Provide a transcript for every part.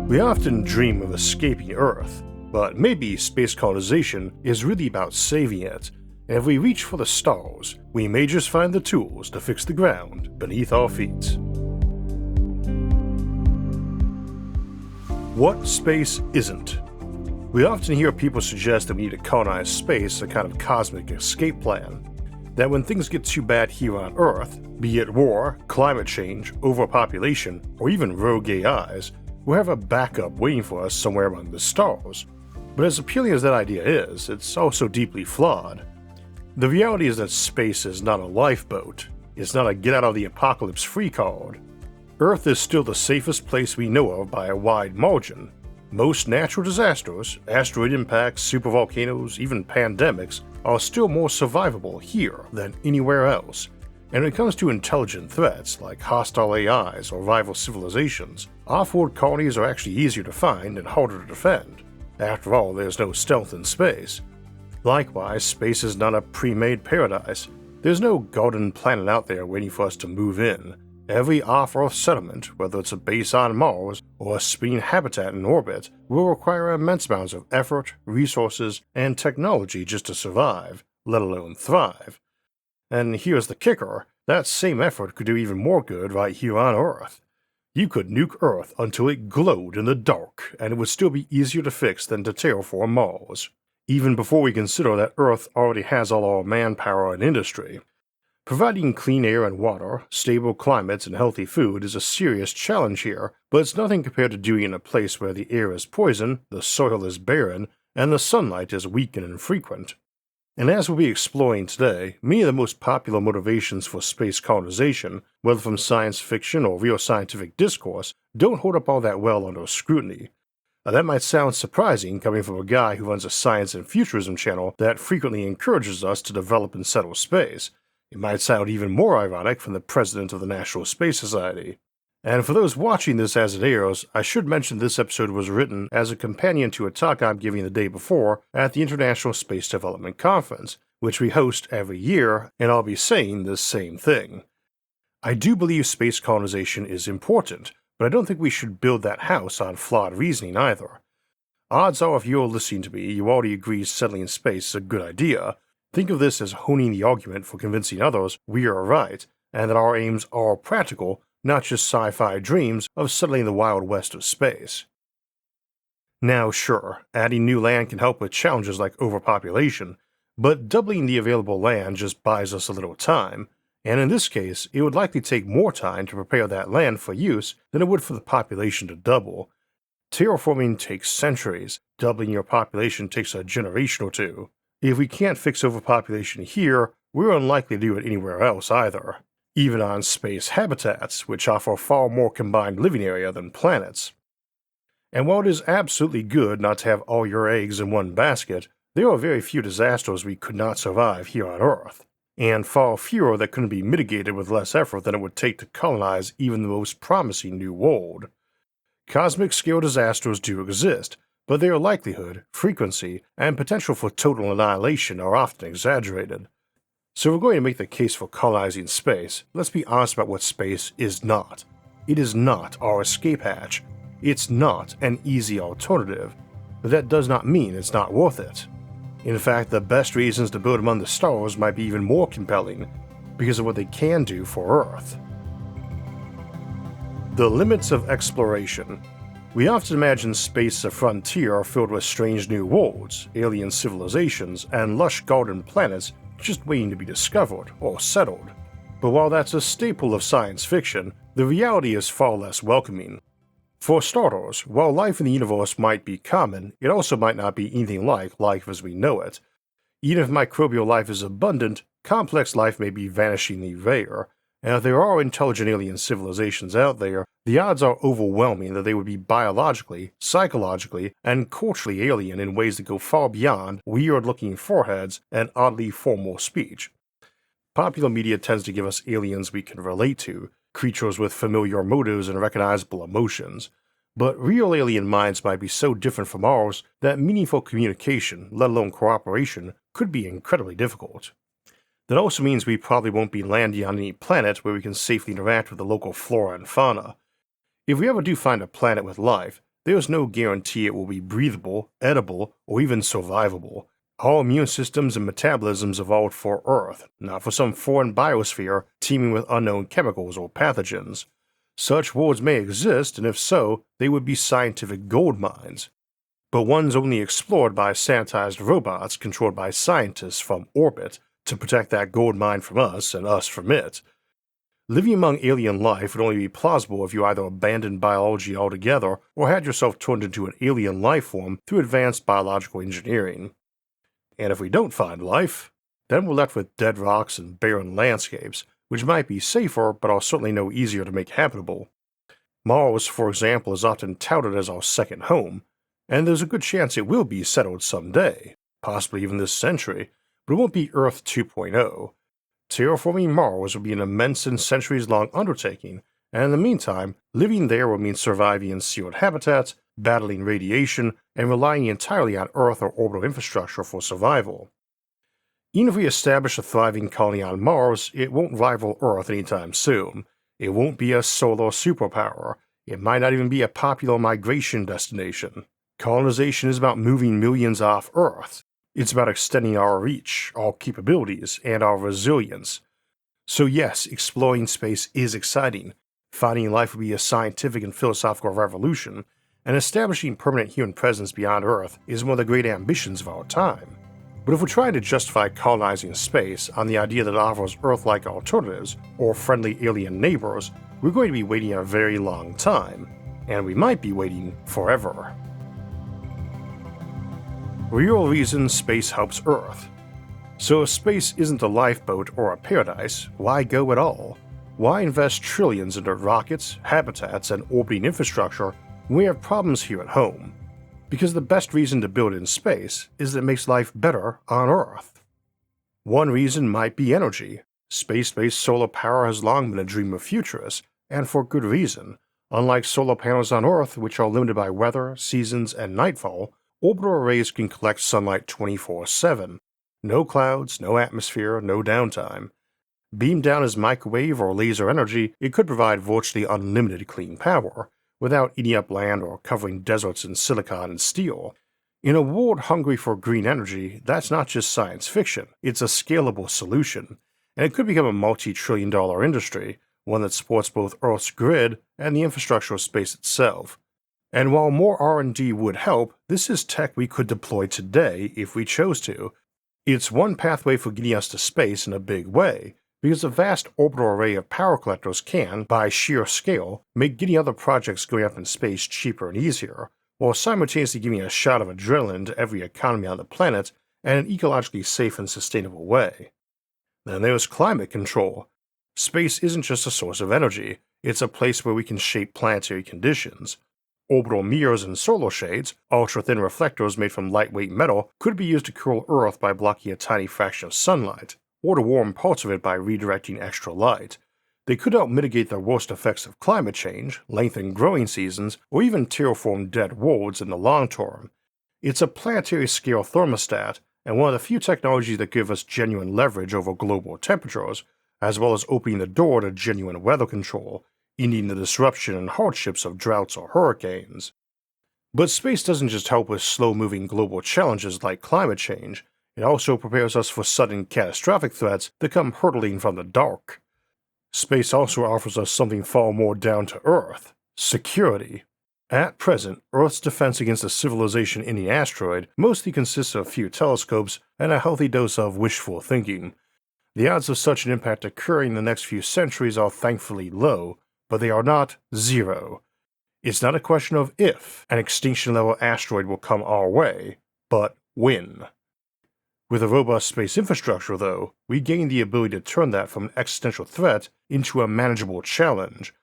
We often dream of escaping Earth, but maybe space colonization is really about saving it, and if we reach for the stars, we may just find the tools to fix the ground beneath our feet. What space isn't? We often hear people suggest that we need to colonize space, a kind of cosmic escape plan. That when things get too bad here on Earth, be it war, climate change, overpopulation, or even rogue AIs, we'll have a backup waiting for us somewhere among the stars. But as appealing as that idea is, it's also deeply flawed. The reality is that space is not a lifeboat. It's not a get-out-of-the-apocalypse free card. Earth is still the safest place we know of by a wide margin. Most natural disasters, asteroid impacts, supervolcanoes, even pandemics, are still more survivable here than anywhere else. And when it comes to intelligent threats like hostile AIs or rival civilizations, off-world colonies are actually easier to find and harder to defend. After all, there's no stealth in space. Likewise, space is not a pre-made paradise. There's no golden planet out there waiting for us to move in. Every off-Earth settlement, whether it's a base on Mars or a spinning habitat in orbit, will require immense amounts of effort, resources, and technology just to survive, let alone thrive. And here's the kicker, that same effort could do even more good right here on Earth. You could nuke Earth until it glowed in the dark, and it would still be easier to fix than to terraform Mars, even before we consider that Earth already has all our manpower and industry. Providing clean air and water, stable climates, and healthy food is a serious challenge here, but it's nothing compared to doing it in a place where the air is poison, the soil is barren, and the sunlight is weak and infrequent. And as we'll be exploring today, many of the most popular motivations for space colonization, whether from science fiction or real scientific discourse, don't hold up all that well under scrutiny. That might sound surprising coming from a guy who runs a science and futurism channel that frequently encourages us to develop and settle space. It might sound even more ironic from the president of the National Space Society. And for those watching this as it airs, I should mention this episode was written as a companion to a talk I'm giving the day before at the International Space Development Conference, which we host every year, and I'll be saying this same thing. I do believe space colonization is important, but I don't think we should build that house on flawed reasoning either. Odds are if you're listening to me, you already agree settling in space is a good idea. Think of this as honing the argument for convincing others we are right, and that our aims are practical, not just sci-fi dreams of settling the wild west of space. Now sure, adding new land can help with challenges like overpopulation, but doubling the available land just buys us a little time, and in this case, it would likely take more time to prepare that land for use than it would for the population to double. Terraforming takes centuries, doubling your population takes a generation or two. If we can't fix overpopulation here, we're unlikely to do it anywhere else either. Even on space habitats, which offer far more combined living area than planets. And while it is absolutely good not to have all your eggs in one basket, there are very few disasters we could not survive here on Earth, and far fewer that couldn't be mitigated with less effort than it would take to colonize even the most promising new world. Cosmic-scale disasters do exist, but their likelihood, frequency, and potential for total annihilation are often exaggerated. So if we're going to make the case for colonizing space, let's be honest about what space is not. It is not our escape hatch. It's not an easy alternative, but that does not mean it's not worth it. In fact, the best reasons to build among the stars might be even more compelling because of what they can do for Earth. The limits of exploration. We often imagine space as a frontier filled with strange new worlds, alien civilizations, and lush garden planets just waiting to be discovered or settled. But while that's a staple of science fiction, the reality is far less welcoming. For starters, while life in the universe might be common, it also might not be anything like life as we know it. Even if microbial life is abundant, complex life may be vanishingly rare, and if there are intelligent alien civilizations out there, the odds are overwhelming that they would be biologically, psychologically, and culturally alien in ways that go far beyond weird-looking foreheads and oddly formal speech. Popular media tends to give us aliens we can relate to, creatures with familiar motives and recognizable emotions, but real alien minds might be so different from ours that meaningful communication, let alone cooperation, could be incredibly difficult. That also means we probably won't be landing on any planet where we can safely interact with the local flora and fauna. If we ever do find a planet with life, there is no guarantee it will be breathable, edible, or even survivable. Our immune systems and metabolisms evolved for Earth, not for some foreign biosphere teeming with unknown chemicals or pathogens. Such worlds may exist, and if so, they would be scientific gold mines, but ones only explored by sanitized robots controlled by scientists from orbit to protect that gold mine from us and us from it. Living among alien life would only be plausible if you either abandoned biology altogether or had yourself turned into an alien life form through advanced biological engineering. And if we don't find life, then we're left with dead rocks and barren landscapes, which might be safer but are certainly no easier to make habitable. Mars, for example, is often touted as our second home, and there's a good chance it will be settled someday, possibly even this century, but it won't be Earth 2.0. Terraforming Mars would be an immense and centuries-long undertaking, and in the meantime, living there would mean surviving in sealed habitats, battling radiation, and relying entirely on Earth or orbital infrastructure for survival. Even if we establish a thriving colony on Mars, it won't rival Earth anytime soon. It won't be a solar superpower. It might not even be a popular migration destination. Colonization is about moving millions off Earth. It's about extending our reach, our capabilities, and our resilience. So yes, exploring space is exciting. Finding life would be a scientific and philosophical revolution, and establishing permanent human presence beyond Earth is one of the great ambitions of our time. But if we're trying to justify colonizing space on the idea that it offers Earth-like alternatives or friendly alien neighbors, we're going to be waiting a very long time, and we might be waiting forever. Real reason space helps Earth. So if space isn't a lifeboat or a paradise, why go at all? Why invest trillions into rockets, habitats, and orbiting infrastructure when we have problems here at home? Because the best reason to build in space is that it makes life better on Earth. One reason might be energy. Space-based solar power has long been a dream of futurists, and for good reason. Unlike solar panels on Earth, which are limited by weather, seasons, and nightfall, orbital arrays can collect sunlight 24/7. No clouds, no atmosphere, no downtime. Beamed down as microwave or laser energy, it could provide virtually unlimited clean power, without eating up land or covering deserts in silicon and steel. In a world hungry for green energy, that's not just science fiction, it's a scalable solution, and it could become a multi-trillion-dollar industry, one that supports both Earth's grid and the infrastructure of space itself. And while more R&D would help, this is tech we could deploy today if we chose to. It's one pathway for getting us to space in a big way, because a vast orbital array of power collectors can, by sheer scale, make getting other projects going up in space cheaper and easier, while simultaneously giving a shot of adrenaline to every economy on the planet in an ecologically safe and sustainable way. Then there's climate control. Space isn't just a source of energy, it's a place where we can shape planetary conditions. Orbital mirrors and solar shades, ultra-thin reflectors made from lightweight metal, could be used to cool Earth by blocking a tiny fraction of sunlight, or to warm parts of it by redirecting extra light. They could help mitigate the worst effects of climate change, lengthen growing seasons, or even terraform dead worlds in the long term. It's a planetary-scale thermostat, and one of the few technologies that give us genuine leverage over global temperatures, as well as opening the door to genuine weather control, ending the disruption and hardships of droughts or hurricanes. But space doesn't just help with slow-moving global challenges like climate change, it also prepares us for sudden catastrophic threats that come hurtling from the dark. Space also offers us something far more down to Earth: security. At present, Earth's defense against a civilization-ending asteroid mostly consists of a few telescopes and a healthy dose of wishful thinking. The odds of such an impact occurring in the next few centuries are thankfully low, but they are not zero. It's not a question of if an extinction-level asteroid will come our way, but when. With a robust space infrastructure, though, we gain the ability to turn that from an existential threat into a manageable challenge.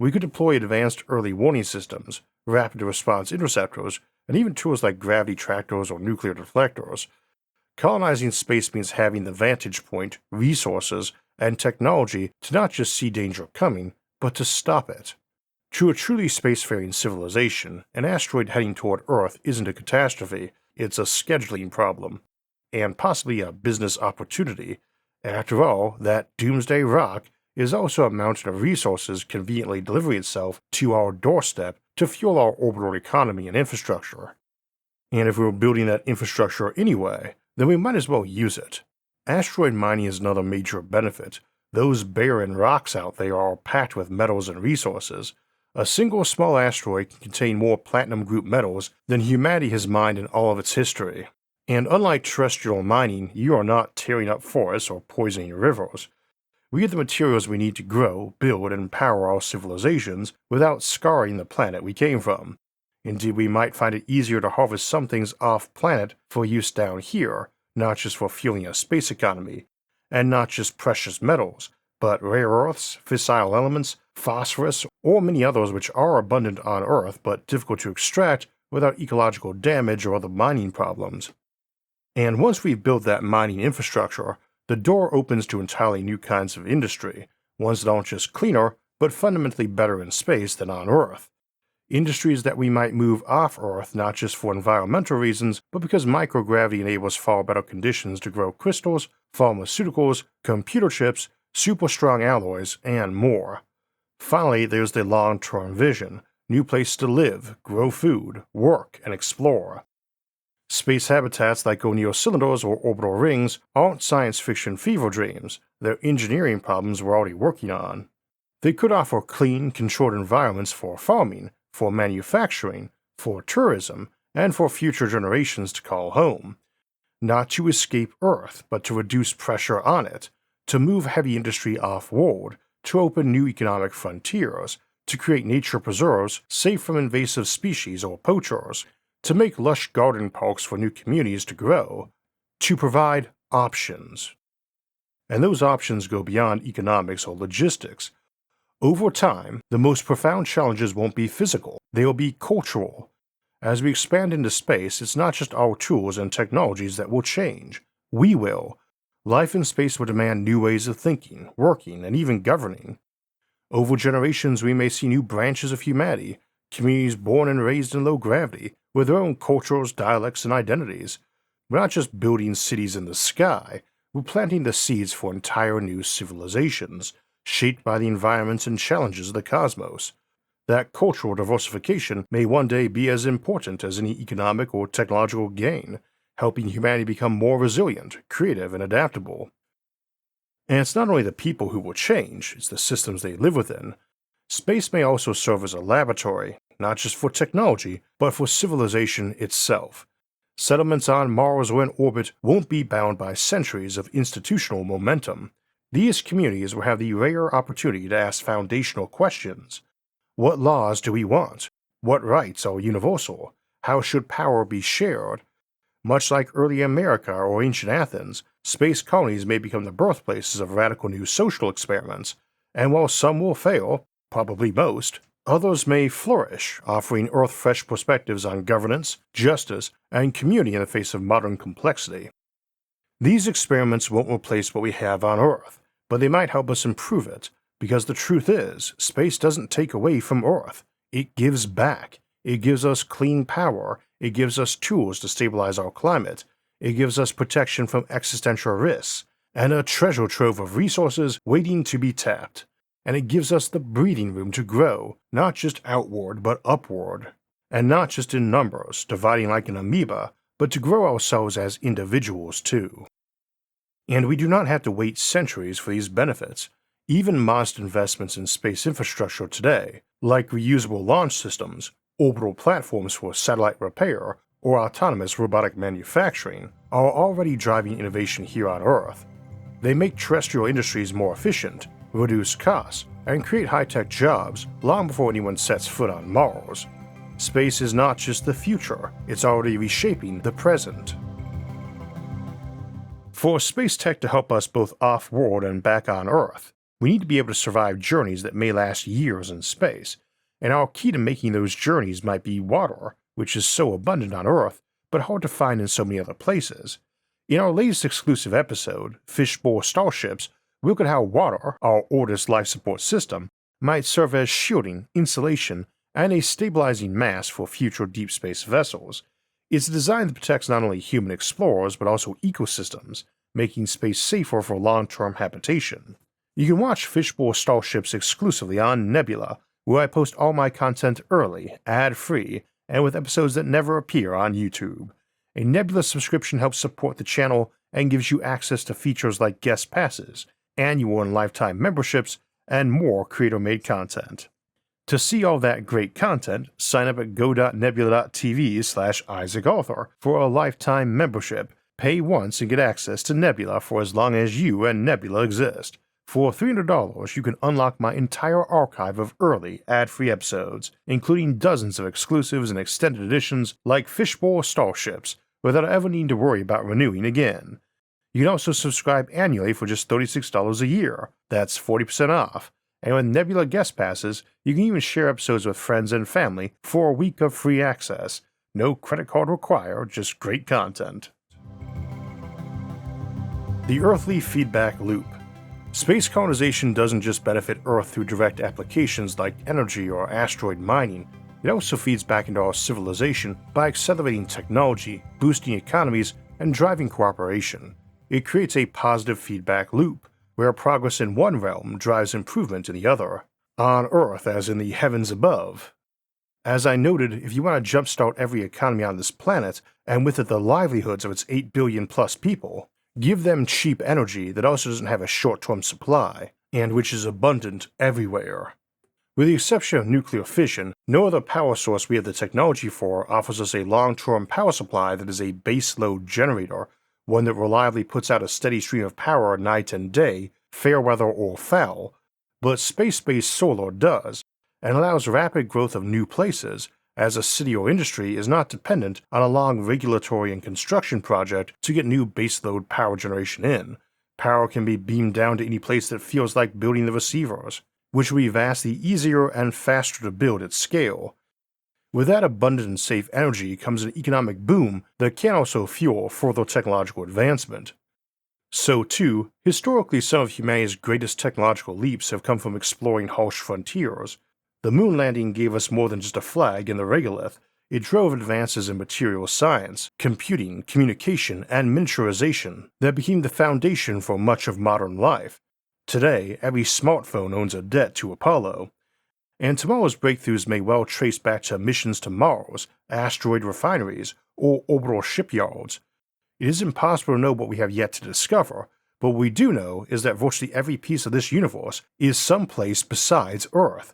We could deploy advanced early warning systems, rapid response interceptors, and even tools like gravity tractors or nuclear deflectors. Colonizing space means having the vantage point, resources, and technology to not just see danger coming, but to stop it. To a truly spacefaring civilization, an asteroid heading toward Earth isn't a catastrophe, it's a scheduling problem, and possibly a business opportunity. After all, that doomsday rock is also a mountain of resources conveniently delivering itself to our doorstep to fuel our orbital economy and infrastructure. And if we're building that infrastructure anyway, then we might as well use it. Asteroid mining is another major benefit. Those barren rocks out there are packed with metals and resources. A single small asteroid can contain more platinum group metals than humanity has mined in all of its history. And unlike terrestrial mining, you are not tearing up forests or poisoning rivers. We get the materials we need to grow, build, and power our civilizations without scarring the planet we came from. Indeed, we might find it easier to harvest some things off-planet for use down here, not just for fueling a space economy, and not just precious metals, but rare earths, fissile elements, phosphorus, or many others which are abundant on Earth but difficult to extract without ecological damage or other mining problems. And once we've built that mining infrastructure, the door opens to entirely new kinds of industry, ones that aren't just cleaner, but fundamentally better in space than on Earth. Industries that we might move off Earth not just for environmental reasons, but because microgravity enables far better conditions to grow crystals, pharmaceuticals, computer chips, super strong alloys, and more. Finally, there's the long-term vision, new places to live, grow food, work, and explore. Space habitats like cylinders or orbital rings aren't science fiction fever dreams, they're engineering problems we're already working on. They could offer clean, controlled environments for farming, for manufacturing, for tourism, and for future generations to call home. Not to escape Earth, but to reduce pressure on it, to move heavy industry off-world, to open new economic frontiers, to create nature preserves safe from invasive species or poachers, to make lush garden parks for new communities to grow, to provide options. And those options go beyond economics or logistics. Over time, the most profound challenges won't be physical, they'll be cultural. As we expand into space, it's not just our tools and technologies that will change. We will. Life in space will demand new ways of thinking, working, and even governing. Over generations, we may see new branches of humanity, communities born and raised in low gravity, with their own cultures, dialects, and identities. We're not just building cities in the sky, we're planting the seeds for entire new civilizations, shaped by the environments and challenges of the cosmos. That cultural diversification may one day be as important as any economic or technological gain, helping humanity become more resilient, creative, and adaptable. And it's not only the people who will change, it's the systems they live within. Space may also serve as a laboratory, not just for technology, but for civilization itself. Settlements on Mars or in orbit won't be bound by centuries of institutional momentum. These communities will have the rare opportunity to ask foundational questions. What laws do we want? What rights are universal? How should power be shared? Much like early America or ancient Athens, space colonies may become the birthplaces of radical new social experiments, and while some will fail, probably most, others may flourish, offering Earth-fresh perspectives on governance, justice, and community in the face of modern complexity. These experiments won't replace what we have on Earth, but they might help us improve it, because the truth is, space doesn't take away from Earth, it gives back. It gives us clean power, it gives us tools to stabilize our climate, it gives us protection from existential risks, and a treasure trove of resources waiting to be tapped. And it gives us the breathing room to grow, not just outward but upward. And not just in numbers, dividing like an amoeba, but to grow ourselves as individuals too. And we do not have to wait centuries for these benefits. Even modest investments in space infrastructure today, like reusable launch systems, orbital platforms for satellite repair, or autonomous robotic manufacturing, are already driving innovation here on Earth. They make terrestrial industries more efficient, reduce costs, and create high-tech jobs long before anyone sets foot on Mars. Space is not just the future, it's already reshaping the present. For space tech to help us both off-world and back on Earth, we need to be able to survive journeys that may last years in space, and our key to making those journeys might be water, which is so abundant on Earth, but hard to find in so many other places. In our latest exclusive episode, Fishbowl Starships, we look at how water, our oldest life support system, might serve as shielding, insulation, and a stabilizing mass for future deep space vessels. It's designed that protects not only human explorers but also ecosystems, making space safer for long-term habitation. You can watch Fishbowl Starships exclusively on Nebula, where I post all my content early, ad-free, and with episodes that never appear on YouTube. A Nebula subscription helps support the channel and gives you access to features like guest passes, annual and lifetime memberships, and more creator-made content. To see all that great content, sign up at go.nebula.tv/IsaacArthur for a lifetime membership. Pay once and get access to Nebula for as long as you and Nebula exist. For $300, you can unlock my entire archive of early, ad-free episodes, including dozens of exclusives and extended editions like Fishbowl Starships, without ever needing to worry about renewing again. You can also subscribe annually for just $36 a year. That's 40% off. And with Nebula Guest Passes, you can even share episodes with friends and family for a week of free access. No credit card required, just great content. The Earthly Feedback Loop. Space colonization doesn't just benefit Earth through direct applications like energy or asteroid mining, it also feeds back into our civilization by accelerating technology, boosting economies, and driving cooperation. It creates a positive feedback loop, where progress in one realm drives improvement in the other, on Earth as in the heavens above. As I noted, if you want to jumpstart every economy on this planet, and with it the livelihoods of its 8 billion plus people, give them cheap energy that also doesn't have a short-term supply, and which is abundant everywhere. With the exception of nuclear fission, no other power source we have the technology for offers us a long-term power supply that is a base-load generator, one that reliably puts out a steady stream of power night and day, fair weather or foul, but space-based solar does, and allows rapid growth of new places, as a city or industry is not dependent on a long regulatory and construction project to get new baseload power generation in. Power can be beamed down to any place that feels like building the receivers, which will be vastly easier and faster to build at scale. With that abundant and safe energy comes an economic boom that can also fuel further technological advancement. So too, historically some of humanity's greatest technological leaps have come from exploring harsh frontiers. The moon landing gave us more than just a flag in the regolith. It drove advances in material science, computing, communication, and miniaturization that became the foundation for much of modern life. Today, every smartphone owns a debt to Apollo. And tomorrow's breakthroughs may well trace back to missions to Mars, asteroid refineries, or orbital shipyards. It is impossible to know what we have yet to discover, but what we do know is that virtually every piece of this universe is someplace besides Earth.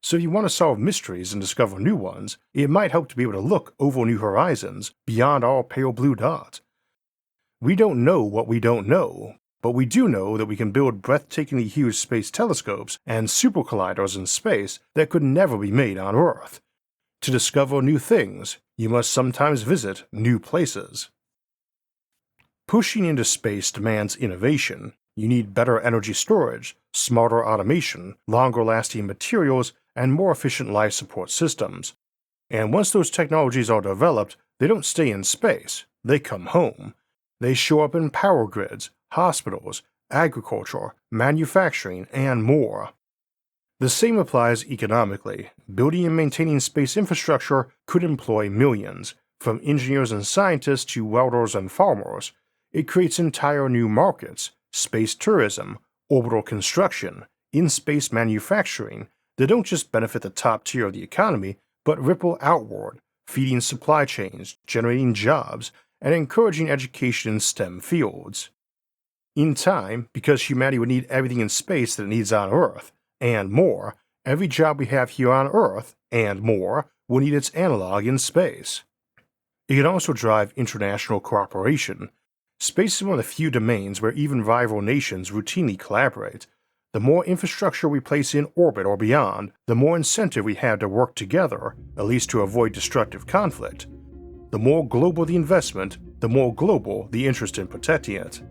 So if you want to solve mysteries and discover new ones, it might help to be able to look over new horizons beyond our pale blue dot. We don't know what we don't know, but we do know that we can build breathtakingly huge space telescopes and supercolliders in space that could never be made on Earth. To discover new things, you must sometimes visit new places. Pushing into space demands innovation. You need better energy storage, smarter automation, longer-lasting materials, and more efficient life support systems. And once those technologies are developed, they don't stay in space, they come home. They show up in power grids, hospitals, agriculture, manufacturing, and more. The same applies economically. Building and maintaining space infrastructure could employ millions, from engineers and scientists to welders and farmers. It creates entire new markets, space tourism, orbital construction, in-space manufacturing, that don't just benefit the top tier of the economy, but ripple outward, feeding supply chains, generating jobs, and encouraging education in STEM fields. In time, because humanity would need everything in space that it needs on Earth, and more, every job we have here on Earth, and more, will need its analog in space. It can also drive international cooperation. Space is one of the few domains where even rival nations routinely collaborate. The more infrastructure we place in orbit or beyond, the more incentive we have to work together, at least to avoid destructive conflict. The more global the investment, the more global the interest in protecting it.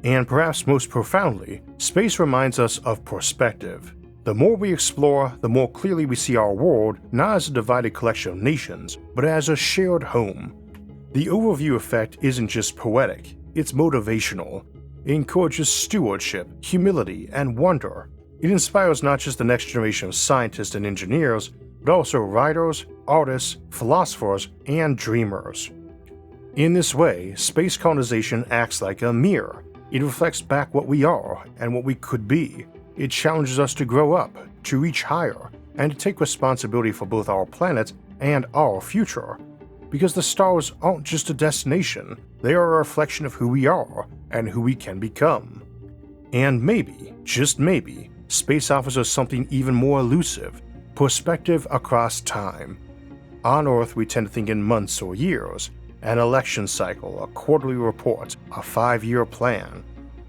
And perhaps most profoundly, space reminds us of perspective. The more we explore, the more clearly we see our world not as a divided collection of nations, but as a shared home. The overview effect isn't just poetic, it's motivational. It encourages stewardship, humility, and wonder. It inspires not just the next generation of scientists and engineers, but also writers, artists, philosophers, and dreamers. In this way, space colonization acts like a mirror. It reflects back what we are and what we could be. It challenges us to grow up, to reach higher, and to take responsibility for both our planet and our future. Because the stars aren't just a destination, they are a reflection of who we are and who we can become. And maybe, just maybe, space offers us something even more elusive: perspective across time. On Earth, we tend to think in months or years, an election cycle, a quarterly report, a 5-year plan.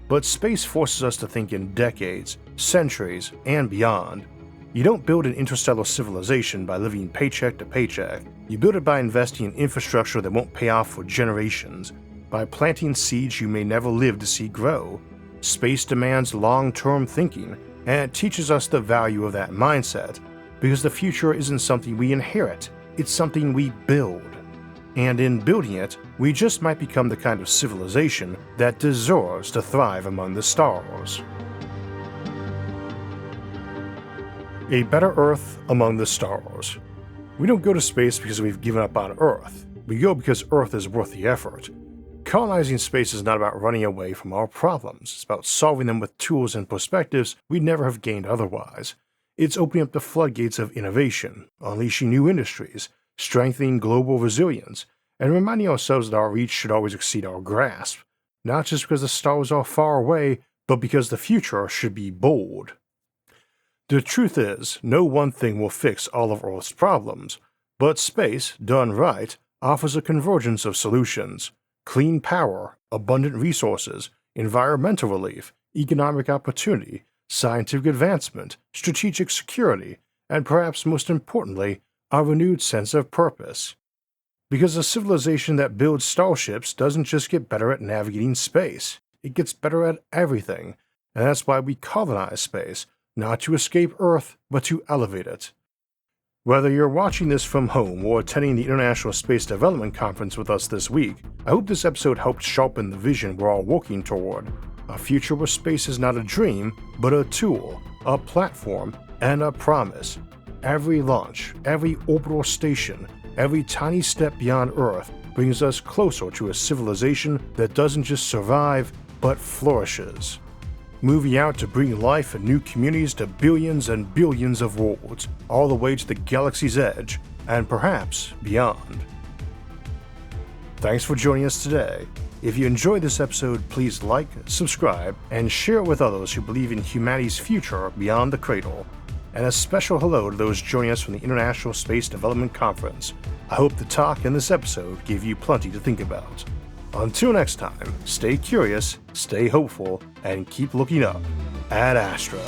But space forces us to think in decades, centuries, and beyond. You don't build an interstellar civilization by living paycheck to paycheck. You build it by investing in infrastructure that won't pay off for generations, by planting seeds you may never live to see grow. Space demands long-term thinking, and it teaches us the value of that mindset, because the future isn't something we inherit, it's something we build. And in building it, we just might become the kind of civilization that deserves to thrive among the stars. A better Earth among the stars. We don't go to space because we've given up on Earth. We go because Earth is worth the effort. Colonizing space is not about running away from our problems. It's about solving them with tools and perspectives we'd never have gained otherwise. It's opening up the floodgates of innovation, unleashing new industries, strengthening global resilience, and reminding ourselves that our reach should always exceed our grasp, not just because the stars are far away, but because the future should be bold. The truth is, no one thing will fix all of Earth's problems, but space, done right, offers a convergence of solutions: clean power, abundant resources, environmental relief, economic opportunity, scientific advancement, strategic security, and perhaps most importantly, a renewed sense of purpose. Because a civilization that builds starships doesn't just get better at navigating space, it gets better at everything, and that's why we colonize space, not to escape Earth, but to elevate it. Whether you're watching this from home or attending the International Space Development Conference with us this week, I hope this episode helped sharpen the vision we're all working toward: a future where space is not a dream, but a tool, a platform, and a promise. Every launch, every orbital station, every tiny step beyond Earth brings us closer to a civilization that doesn't just survive, but flourishes. Moving out to bring life and new communities to billions and billions of worlds, all the way to the galaxy's edge, and perhaps beyond. Thanks for joining us today. If you enjoyed this episode, please like, subscribe, and share it with others who believe in humanity's future beyond the cradle. And a special hello to those joining us from the International Space Development Conference. I hope the talk in this episode gave you plenty to think about. Until next time, stay curious, stay hopeful, and keep looking up ad Astra.